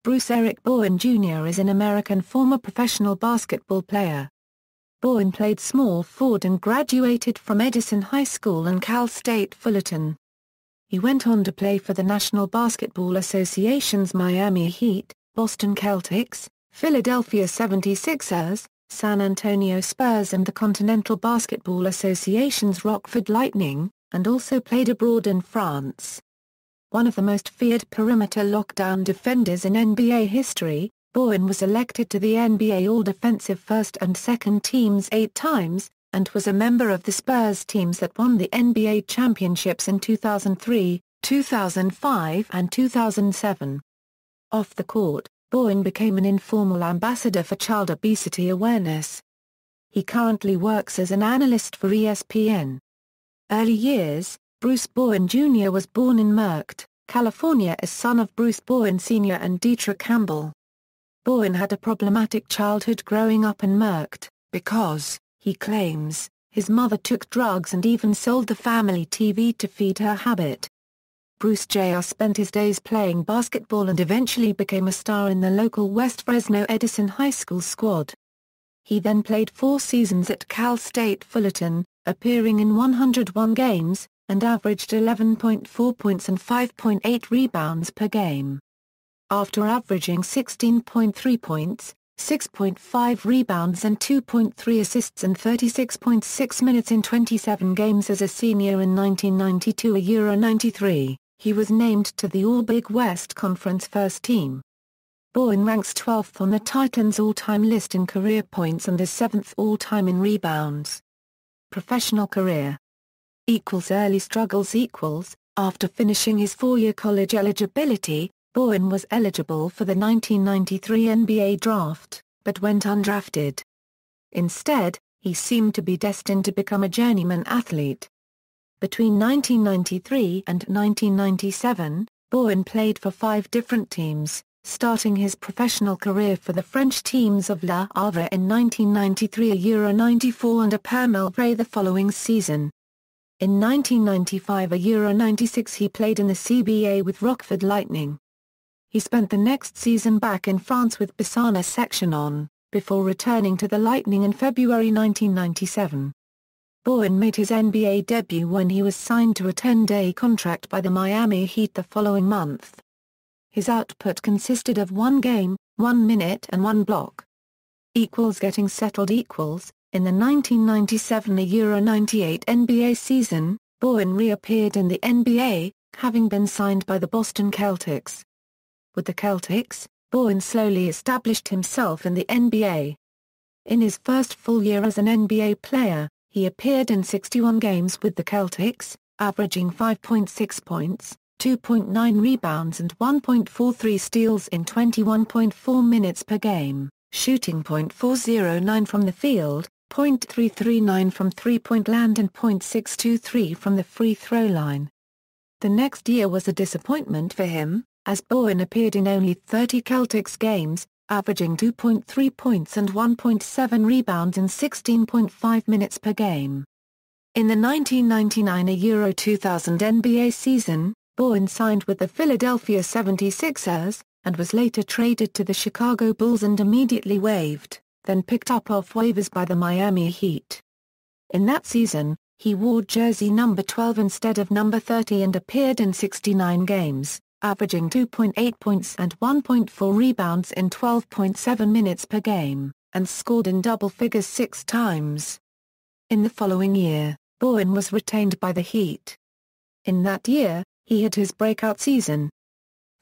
Bruce Eric Bowen Jr. is an American former professional basketball player. Bowen played small forward and graduated from Edison High School and Cal State Fullerton. He went on to play for the National Basketball Association's Miami Heat, Boston Celtics, Philadelphia 76ers, San Antonio Spurs and the Continental Basketball Association's Rockford Lightning, and also played abroad in France. One of the most feared perimeter lockdown defenders in NBA history, Bowen was elected to the NBA All-Defensive First and Second Teams 8 times, and was a member of the Spurs teams that won the NBA championships in 2003, 2005 and 2007. Off the court, Bowen became an informal ambassador for child obesity awareness. He currently works as an analyst for ESPN. Early years. Bruce Bowen Jr. was born in Mercked, California as son of Bruce Bowen Sr. and Deetra Campbell. Bowen had a problematic childhood growing up in Mercked, because, he claims, his mother took drugs and even sold the family TV to feed her habit. Bruce Jr. spent his days playing basketball and eventually became a star in the local West Fresno Edison High School squad. He then played 4 seasons at Cal State Fullerton, appearing in 101 games, and averaged 11.4 points and 5.8 rebounds per game. After averaging 16.3 points, 6.5 rebounds and 2.3 assists in 36.6 minutes in 27 games as a senior in 1992 and Euro 93, he was named to the All-Big West Conference First Team. Bowen ranks 12th on the Titans' all-time list in career points and is 7th all-time in rebounds. Professional career. Early struggles. After finishing his 4-year college eligibility, Bowen was eligible for the 1993 NBA draft, but went undrafted. Instead, he seemed to be destined to become a journeyman athlete. Between 1993 and 1997, Bowen played for 5 different teams, starting his professional career for the French teams of Le Havre in 1993, a Euro 94 and a Permelvray the following season. In 1995 and Euro 96 he played in the CBA with Rockford Lightning. He spent the next season back in France with Bassano Section, before returning to the Lightning in February 1997. Bowen made his NBA debut when he was signed to a 10-day contract by the Miami Heat the following month. His output consisted of 1 game, 1 minute and 1 block. Getting settled. In the 1997 and Euro 98 NBA season, Bowen reappeared in the NBA, having been signed by the Boston Celtics. With the Celtics, Bowen slowly established himself in the NBA. In his first full year as an NBA player, he appeared in 61 games with the Celtics, averaging 5.6 points, 2.9 rebounds and 1.43 steals in 21.4 minutes per game, shooting .409 from the field, .339 from three-point land and .623 from the free throw line. The next year was a disappointment for him, as Bowen appeared in only 30 Celtics games, averaging 2.3 points and 1.7 rebounds in 16.5 minutes per game. In the 1999 and Euro 2000 NBA season, Bowen signed with the Philadelphia 76ers, and was later traded to the Chicago Bulls and immediately waived, then picked up off waivers by the Miami Heat. In that season, he wore jersey number 12 instead of number 30 and appeared in 69 games, averaging 2.8 points and 1.4 rebounds in 12.7 minutes per game, and scored in double figures 6 times. In the following year, Bowen was retained by the Heat. In that year, he had his breakout season.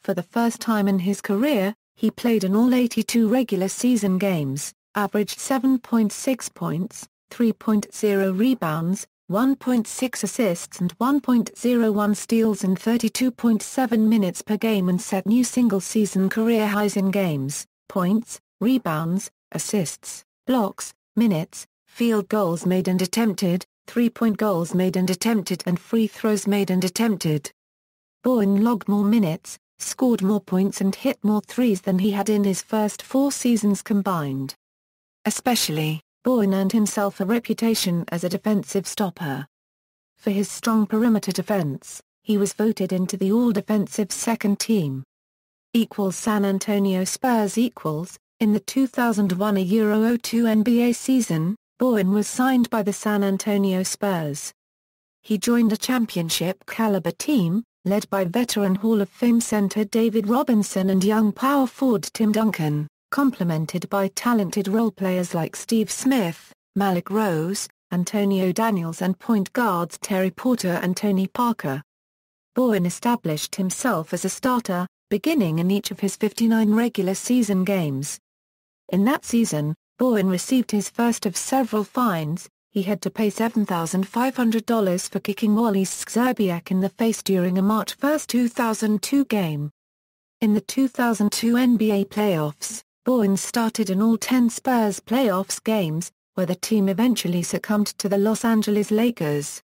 For the first time in his career, he played in all 82 regular season games, averaged 7.6 points, 3.0 rebounds, 1.6 assists and 1.01 steals in 32.7 minutes per game and set new single-season career highs in games, points, rebounds, assists, blocks, minutes, field goals made and attempted, three-point goals made and attempted and free throws made and attempted. Bowen logged more minutes, scored more points and hit more threes than he had in his first 4 seasons combined. Especially, Bowen earned himself a reputation as a defensive stopper. For his strong perimeter defense, he was voted into the All-Defensive Second Team. equals San Antonio Spurs equals. In the 2001-02 NBA season, Bowen was signed by the San Antonio Spurs. He joined a championship-caliber team, led by veteran Hall of Fame center David Robinson and young power forward Tim Duncan, complemented by talented role players like Steve Smith, Malik Rose, Antonio Daniels and point guards Terry Porter and Tony Parker. Bowen established himself as a starter, beginning in each of his 59 regular season games. In that season, Bowen received his first of several fines. He had to pay $7,500 for kicking Wally Szczerbiak in the face during a March 1, 2002 game. In the 2002 NBA playoffs, Bowen started in all 10 Spurs playoffs games, where the team eventually succumbed to the Los Angeles Lakers.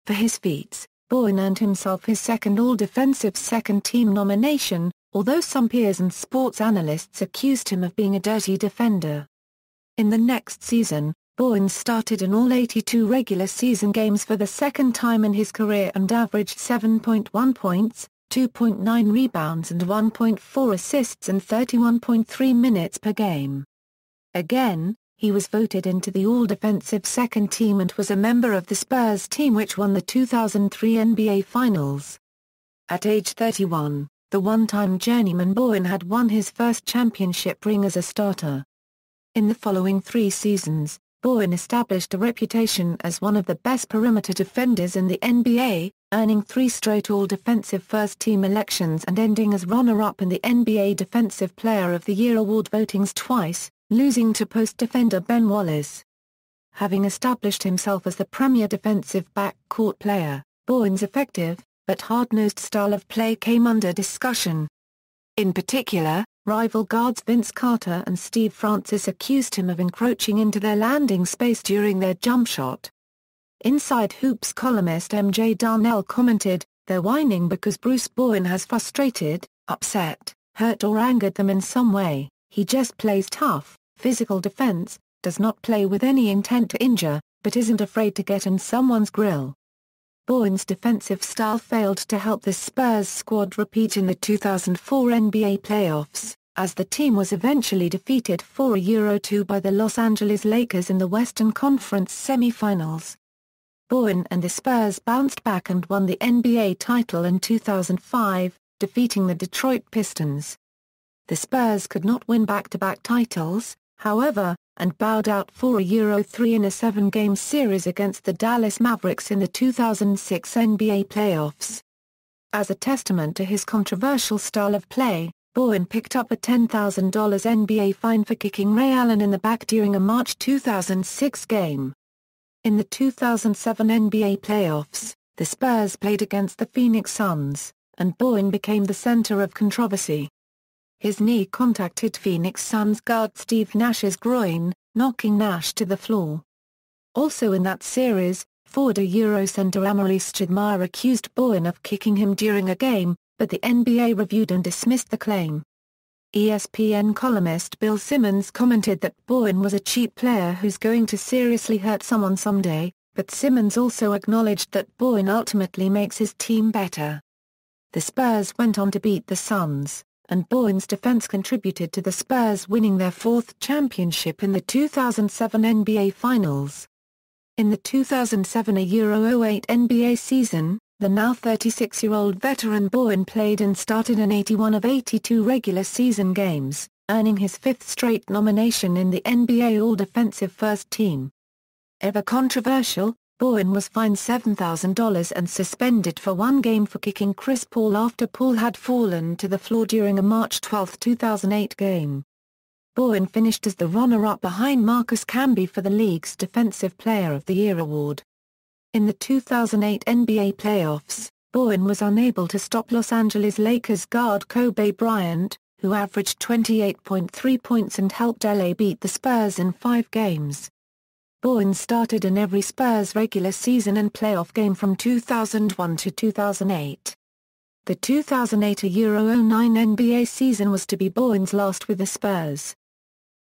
For his feats, Bowen earned himself his second All-Defensive Second-Team nomination, although some peers and sports analysts accused him of being a dirty defender. In the next season, Bowen started in all 82 regular season games for the second time in his career and averaged 7.1 points, 2.9 rebounds and 1.4 assists in 31.3 minutes per game. Again, he was voted into the All-Defensive Second Team and was a member of the Spurs team which won the 2003 NBA Finals. At age 31, the one-time journeyman Bowen had won his first championship ring as a starter. In the following 3 seasons, Bowen established a reputation as one of the best perimeter defenders in the NBA, earning 3 straight All-Defensive First-Team elections and ending as runner-up in the NBA Defensive Player of the Year award votings twice, losing to post defender Ben Wallace. Having established himself as the premier defensive backcourt player, Bowen's effective, but hard-nosed style of play came under discussion. In particular, rival guards Vince Carter and Steve Francis accused him of encroaching into their landing space during their jump shot. Inside Hoops columnist MJ Darnell commented, "They're whining because Bruce Bowen has frustrated, upset, hurt or angered them in some way. He just plays tough, physical defense, does not play with any intent to injure, but isn't afraid to get in someone's grill." Bowen's defensive style failed to help the Spurs squad repeat in the 2004 NBA playoffs, as the team was eventually defeated 4-2 by the Los Angeles Lakers in the Western Conference semifinals. Bowen and the Spurs bounced back and won the NBA title in 2005, defeating the Detroit Pistons. The Spurs could not win back-to-back titles, however, and bowed out 4-3 in a 7-game series against the Dallas Mavericks in the 2006 NBA playoffs. As a testament to his controversial style of play, Bowen picked up a $10,000 NBA fine for kicking Ray Allen in the back during a March 2006 game. In the 2007 NBA playoffs, the Spurs played against the Phoenix Suns, and Bowen became the center of controversy. His knee contacted Phoenix Suns guard Steve Nash's groin, knocking Nash to the floor. Also in that series, forward Euro center Maurice Stoudemire accused Bowen of kicking him during a game, but the NBA reviewed and dismissed the claim. ESPN columnist Bill Simmons commented that Bowen was a cheap player who's going to seriously hurt someone someday, but Simmons also acknowledged that Bowen ultimately makes his team better. The Spurs went on to beat the Suns, and Bowen's defense contributed to the Spurs winning their 4th championship in the 2007 NBA Finals. In the 2007-08 NBA season, the now 36-year-old veteran Bowen played and started in 81 of 82 regular season games, earning his 5th straight nomination in the NBA All-Defensive First Team. Ever controversial, Bowen was fined $7,000 and suspended for 1 game for kicking Chris Paul after Paul had fallen to the floor during a March 12, 2008 game. Bowen finished as the runner-up behind Marcus Camby for the league's Defensive Player of the Year award. In the 2008 NBA playoffs, Bowen was unable to stop Los Angeles Lakers guard Kobe Bryant, who averaged 28.3 points and helped LA beat the Spurs in 5 games. Bowen started in every Spurs regular season and playoff game from 2001 to 2008. The 2008-09 NBA season was to be Bowen's last with the Spurs.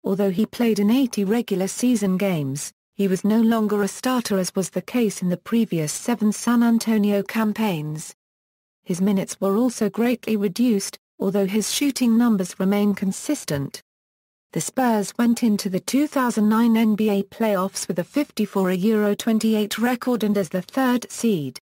Although he played in 80 regular season games, he was no longer a starter as was the case in the previous 7 San Antonio campaigns. His minutes were also greatly reduced, although his shooting numbers remain consistent. The Spurs went into the 2009 NBA playoffs with a 54-28 record and as the third seed.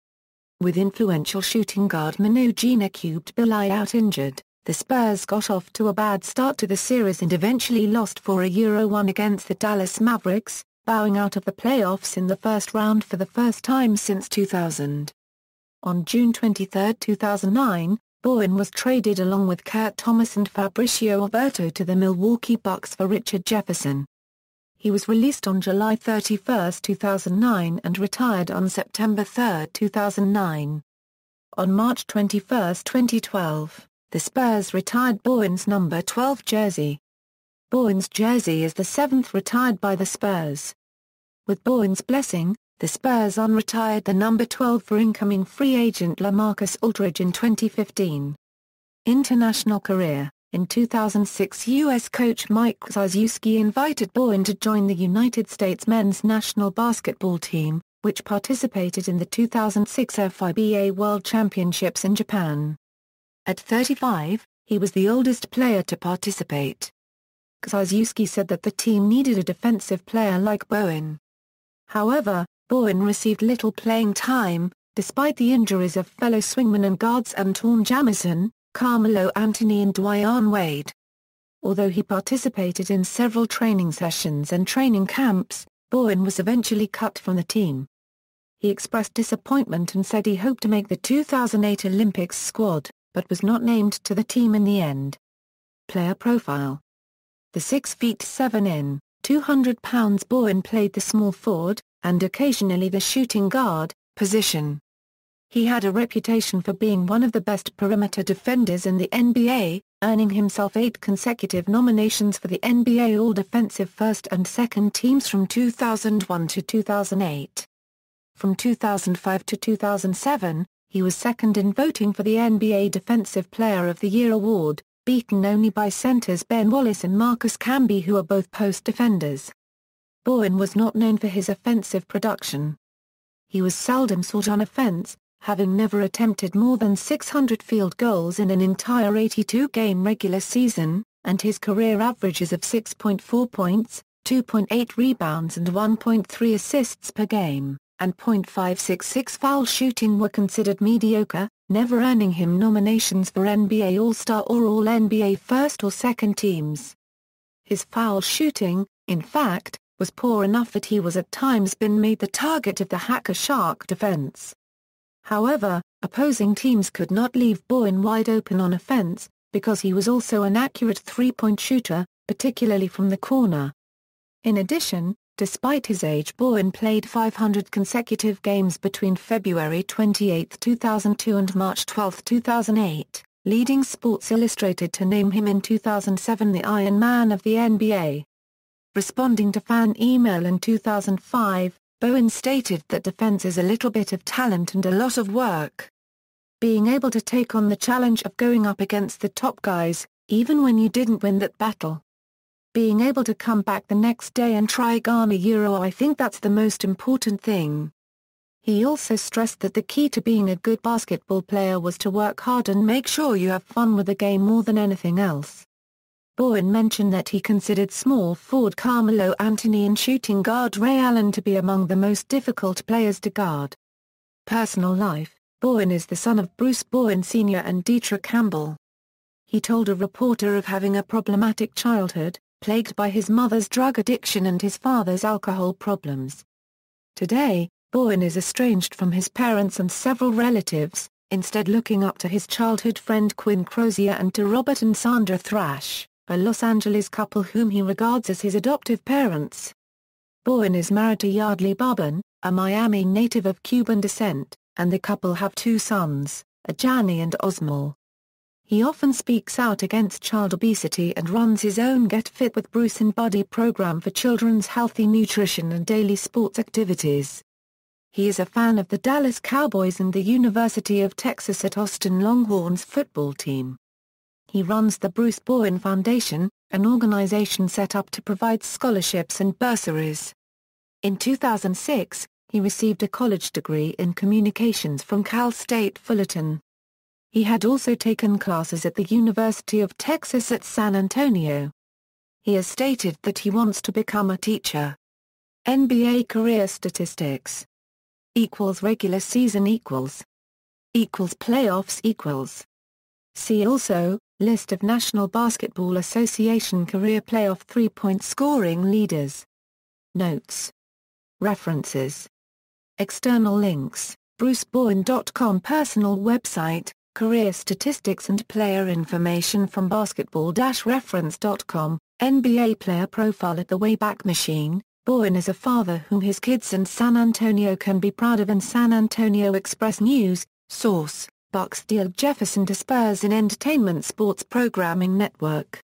With influential shooting guard Manu Ginobili out injured, the Spurs got off to a bad start to the series and eventually lost 4-1 against the Dallas Mavericks, bowing out of the playoffs in the first round for the first time since 2000. On June 23, 2009, Bowen was traded along with Kurt Thomas and Fabrizio Alberto to the Milwaukee Bucks for Richard Jefferson. He was released on July 31, 2009 and retired on September 3, 2009. On March 21, 2012, the Spurs retired Bowen's number 12 jersey. Bowen's jersey is the seventh retired by the Spurs. With Bowen's blessing, the Spurs unretired the number 12 for incoming free agent LaMarcus Aldridge in 2015. International career. In 2006, U.S. coach Mike Krzyzewski invited Bowen to join the United States men's national basketball team, which participated in the 2006 FIBA World Championships in Japan. At 35, he was the oldest player to participate. Krzyzewski said that the team needed a defensive player like Bowen. However, Bowen received little playing time, despite the injuries of fellow swingmen and guards Anton Jamison, Carmelo Anthony and Dwyane Wade. Although he participated in several training sessions and training camps, Bowen was eventually cut from the team. He expressed disappointment and said he hoped to make the 2008 Olympics squad, but was not named to the team in the end. Player profile. The 6'7" in, 200 pounds Bowen played the small forward, and occasionally the shooting guard, position. He had a reputation for being one of the best perimeter defenders in the NBA, earning himself 8 consecutive nominations for the NBA All-Defensive First and Second Teams from 2001 to 2008. From 2005 to 2007, he was second in voting for the NBA Defensive Player of the Year award, beaten only by centers Ben Wallace and Marcus Camby, who are both post defenders. Bowen was not known for his offensive production. He was seldom sought on offense, having never attempted more than 600 field goals in an entire 82-game regular season, and his career averages of 6.4 points, 2.8 rebounds and 1.3 assists per game, and .566 foul shooting were considered mediocre, never earning him nominations for NBA All-Star or All-NBA First or Second Teams. His foul shooting, in fact, was poor enough that he was at times been made the target of the Hacker Shark defense. However, opposing teams could not leave Bowen wide open on offense, because he was also an accurate three-point shooter, particularly from the corner. In addition, despite his age, Bowen played 500 consecutive games between February 28, 2002 and March 12, 2008, leading Sports Illustrated to name him in 2007 the Iron Man of the NBA. Responding to fan email in 2005, Bowen stated that defense is a little bit of talent and a lot of work. Being able to take on the challenge of going up against the top guys, even when you didn't win that battle. Being able to come back the next day and try again. I think that's the most important thing. He also stressed that the key to being a good basketball player was to work hard and make sure you have fun with the game more than anything else. Bowen mentioned that he considered small forward Carmelo Anthony and shooting guard Ray Allen to be among the most difficult players to guard. Personal life. Bowen is the son of Bruce Bowen Sr. and Deetra Campbell. He told a reporter of having a problematic childhood, plagued by his mother's drug addiction and his father's alcohol problems. Today, Bowen is estranged from his parents and several relatives, instead looking up to his childhood friend Quinn Crozier and to Robert and Sandra Thrash, a Los Angeles couple whom he regards as his adoptive parents. Bowen is married to Yardley Bourbon, a Miami native of Cuban descent, and the couple have 2 sons, Ajani and Osmal. He often speaks out against child obesity and runs his own Get Fit with Bruce and Buddy program for children's healthy nutrition and daily sports activities. He is a fan of the Dallas Cowboys and the University of Texas at Austin Longhorns football team. He runs the Bruce Bowen Foundation, an organization set up to provide scholarships and bursaries. In 2006, he received a college degree in communications from Cal State Fullerton. He had also taken classes at the University of Texas at San Antonio. He has stated that he wants to become a teacher. NBA career statistics. Regular season playoffs See also, List of National Basketball Association career playoff three-point scoring leaders. Notes. References. External links, brucebowen.com personal website, career statistics and player information from basketball-reference.com, NBA player profile at the Wayback Machine. Bowen is a father whom his kids and San Antonio can be proud of, and San Antonio Express News. Source: Bucks deal Jefferson to Spurs in Entertainment Sports Programming Network.